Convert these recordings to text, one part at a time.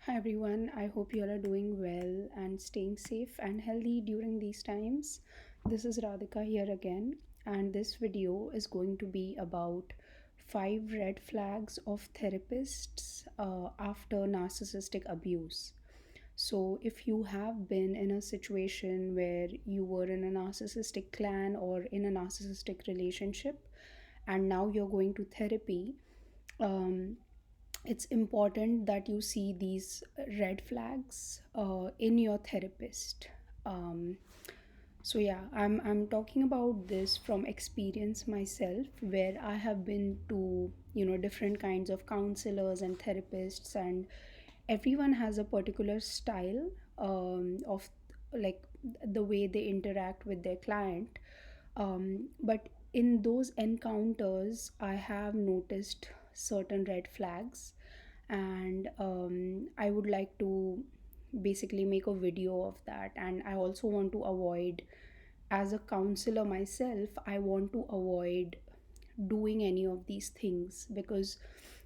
Hi everyone, I hope you all are doing well and staying safe and healthy during these times. This is Radhika here again, and this video is going to be about 5 red flags of therapists after narcissistic abuse. So, if you have been in a situation where you were in a narcissistic clan or in a narcissistic relationship, and now you're going to therapy, um, it's important that you see these red flags in your therapist. um, so yeah, I'm talking about this from experience myself, where I have been to different kinds of counselors and therapists, and everyone has a particular style of like the way they interact with their client. But in those encounters, I have noticed certain red flags, and I would like to basically make a video of that. And I also want to avoid, as a counselor myself, I want to avoid doing any of these things, because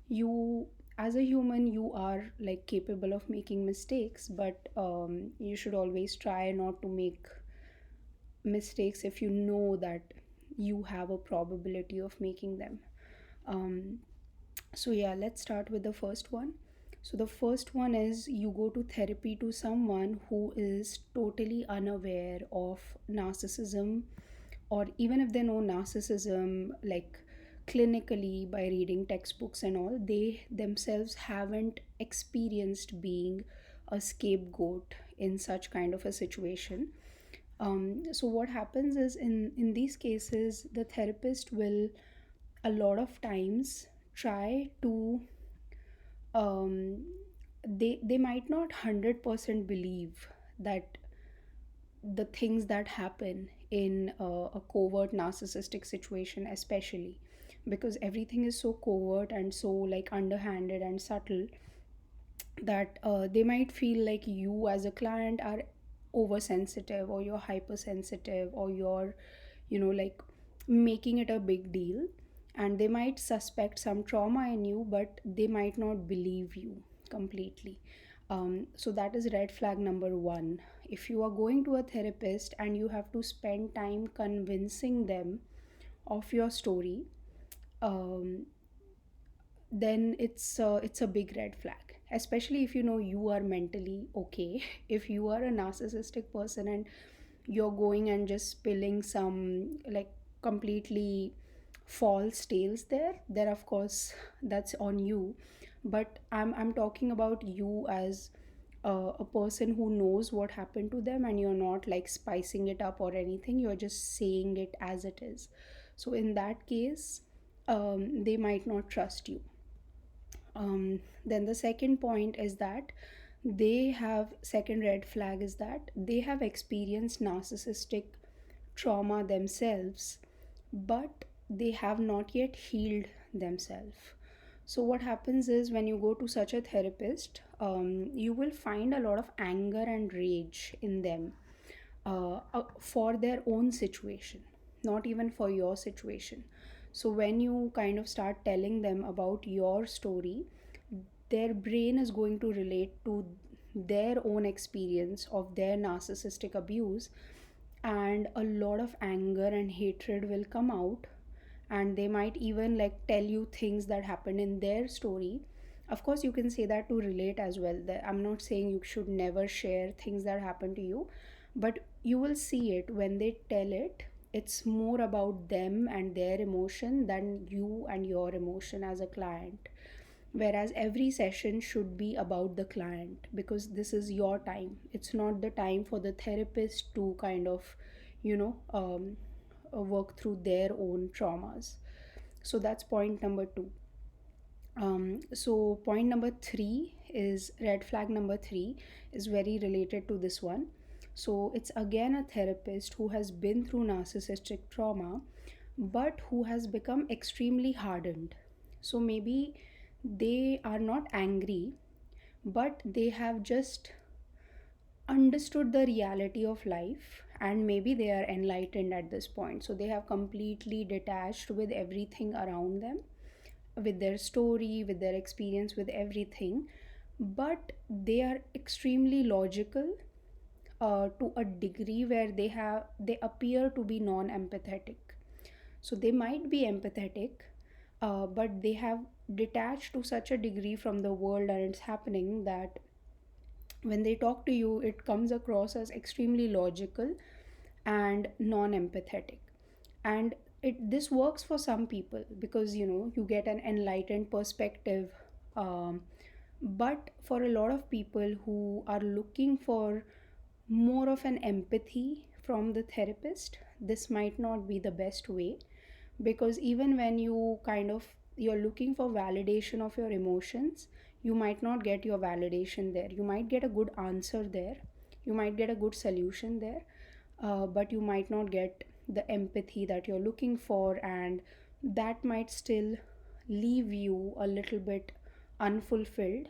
you, as a human, you are like capable of making mistakes, but you should always try not to make mistakes if you know that you have a probability of making them. um, so yeah, let's start with the first one. So the first one is, you go to therapy to someone who is totally unaware of narcissism, or even if they know narcissism like clinically by reading textbooks and all, they themselves haven't experienced being a scapegoat in such kind of a situation. So what happens is, in these cases, the therapist will a lot of times try to, they might not 100% believe that the things that happen in a covert narcissistic situation, especially because everything is so covert and so like underhanded and subtle, that they might feel like you as a client are oversensitive, or you're hypersensitive, or you're like making it a big deal, and they might suspect some trauma in you, but they might not believe you completely. So that is red flag number one. If you are going to a therapist and you have to spend time convincing them of your story, um, then it's a big red flag, especially if you know you are mentally okay. If you are a narcissistic person and you're going and just spilling some like completely false tales there, of course that's on you. But I'm talking about you as a person who knows what happened to them, and you're not like spicing it up or anything, you're just saying it as it is. So in that case, they might not trust you. Then the second point is that they have, second red flag is that they have experienced narcissistic trauma themselves, but they have not yet healed themselves. So what happens is, when you go to such a therapist, you will find a lot of anger and rage in them, for their own situation, not even for your situation. So when you kind of start telling them about your story, their brain is going to relate to their own experience of their narcissistic abuse, and a lot of anger and hatred will come out. And they might even like tell you things that happened in their story. Of course you can say that to relate as well, that I'm not saying you should never share things that happen to you, but you will see it when they tell it, it's more about them and their emotion than you and your emotion as a client. Whereas every session should be about the client, because this is your time, it's not the time for the therapist to kind of you know um, work through their own traumas. So that's point number two. So point number three is, red flag number three is very related to this one. So it's again a therapist who has been through narcissistic trauma, but who has become extremely hardened. So maybe they are not angry, but they have just understood the reality of life, and maybe they are enlightened at this point, so they have completely detached with everything around them, with their story, with their experience, with everything. but they are extremely logical to a degree where they appear to be non-empathetic. So they might be empathetic, but they have detached to such a degree from the world and it's happening that when they talk to you, it comes across as extremely logical and non-empathetic. And this works for some people because you get an enlightened perspective. um, but for a lot of people who are looking for more of an empathy from the therapist, this might not be the best way, because even when you're looking for validation of your emotions, you might not get your validation there. You might get a good answer there, you might get a good solution there, but you might not get the empathy that you're looking for, and that might still leave you a little bit unfulfilled.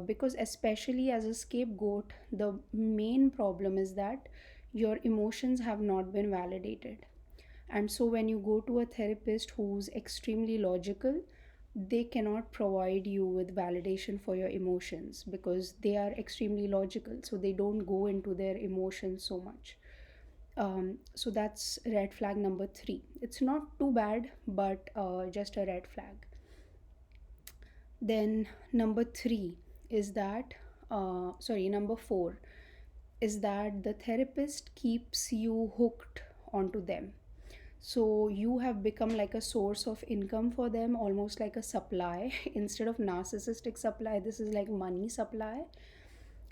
Because especially as a scapegoat, the main problem is that your emotions have not been validated. And so when you go to a therapist who's extremely logical, they cannot provide you with validation for your emotions because they are extremely logical, so they don't go into their emotions so much. So that's red flag number 3. It's not too bad, but just a red flag. Then number 3 is that, sorry, number 4 is that the therapist keeps you hooked onto them. So you have become like a source of income for them, almost like a supply. Instead of narcissistic supply, this is like money supply.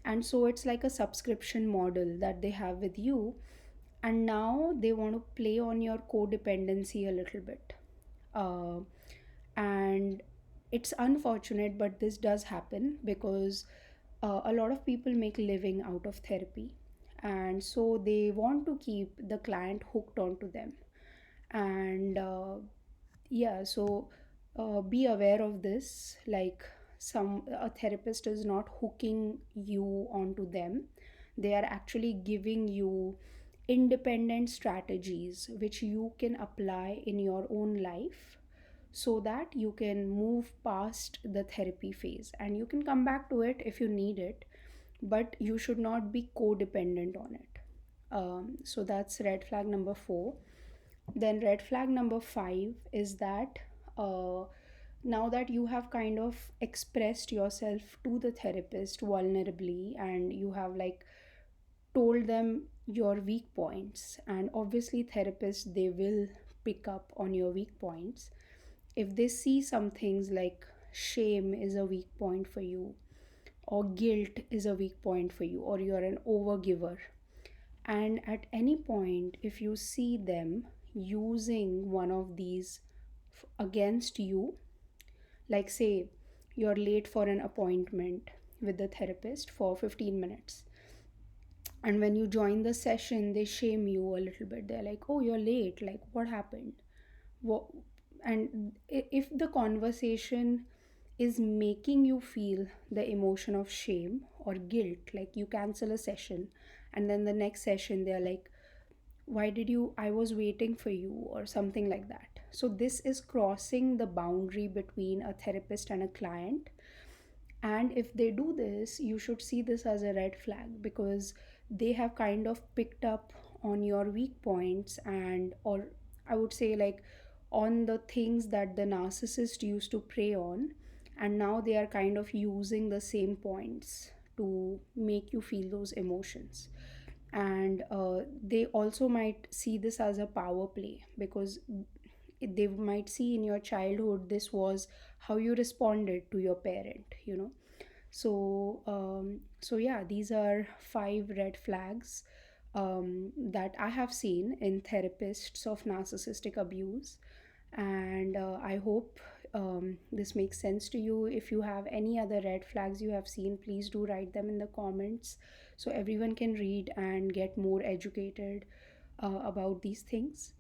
And so it's like a subscription model that they have with you. And now they want to play on your codependency a little bit. Uh, and it's unfortunate, but this does happen because a lot of people make living out of therapy, and so they want to keep the client hooked onto them. And yeah, so be aware of this. Like, some a therapist is not hooking you onto them, they are actually giving you independent strategies which you can apply in your own life, so that you can move past the therapy phase and you can come back to it if you need it, but you should not be codependent on it. So that's red flag number 4. Then red flag number 5 is that, uh, now that you have kind of expressed yourself to the therapist vulnerably, and you have like told them your weak points, and obviously therapists, they will pick up on your weak points. If they see some things like shame is a weak point for you, or guilt is a weak point for you, or you're an overgiver, and at any point if you see them using one of these against you, like say you're late for an appointment with the therapist for 15 minutes, and when you join the session they shame you a little bit, they're like, oh, you're late, like what happened, what? And if the conversation is making you feel the emotion of shame or guilt, like you cancel a session and then the next session they're like, why did you, I was waiting for you, or something like that. So this is crossing the boundary between a therapist and a client, and if they do this, you should see this as a red flag, because they have kind of picked up on your weak points, and or I would say like on the things that the narcissist used to prey on, and now they are kind of using the same points to make you feel those emotions. And they also might see this as a power play, because they might see in your childhood this was how you responded to your parent. So yeah, these are 5 red flags that I have seen in therapists of narcissistic abuse. And I hope this makes sense to you. If you have any other red flags you have seen, please do write them in the comments so everyone can read and get more educated about these things.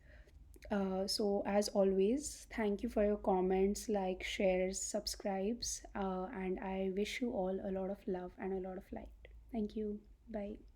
So, as always, thank you for your comments, like, shares, subscribes, and I wish you all a lot of love and a lot of light. Thank you. Bye.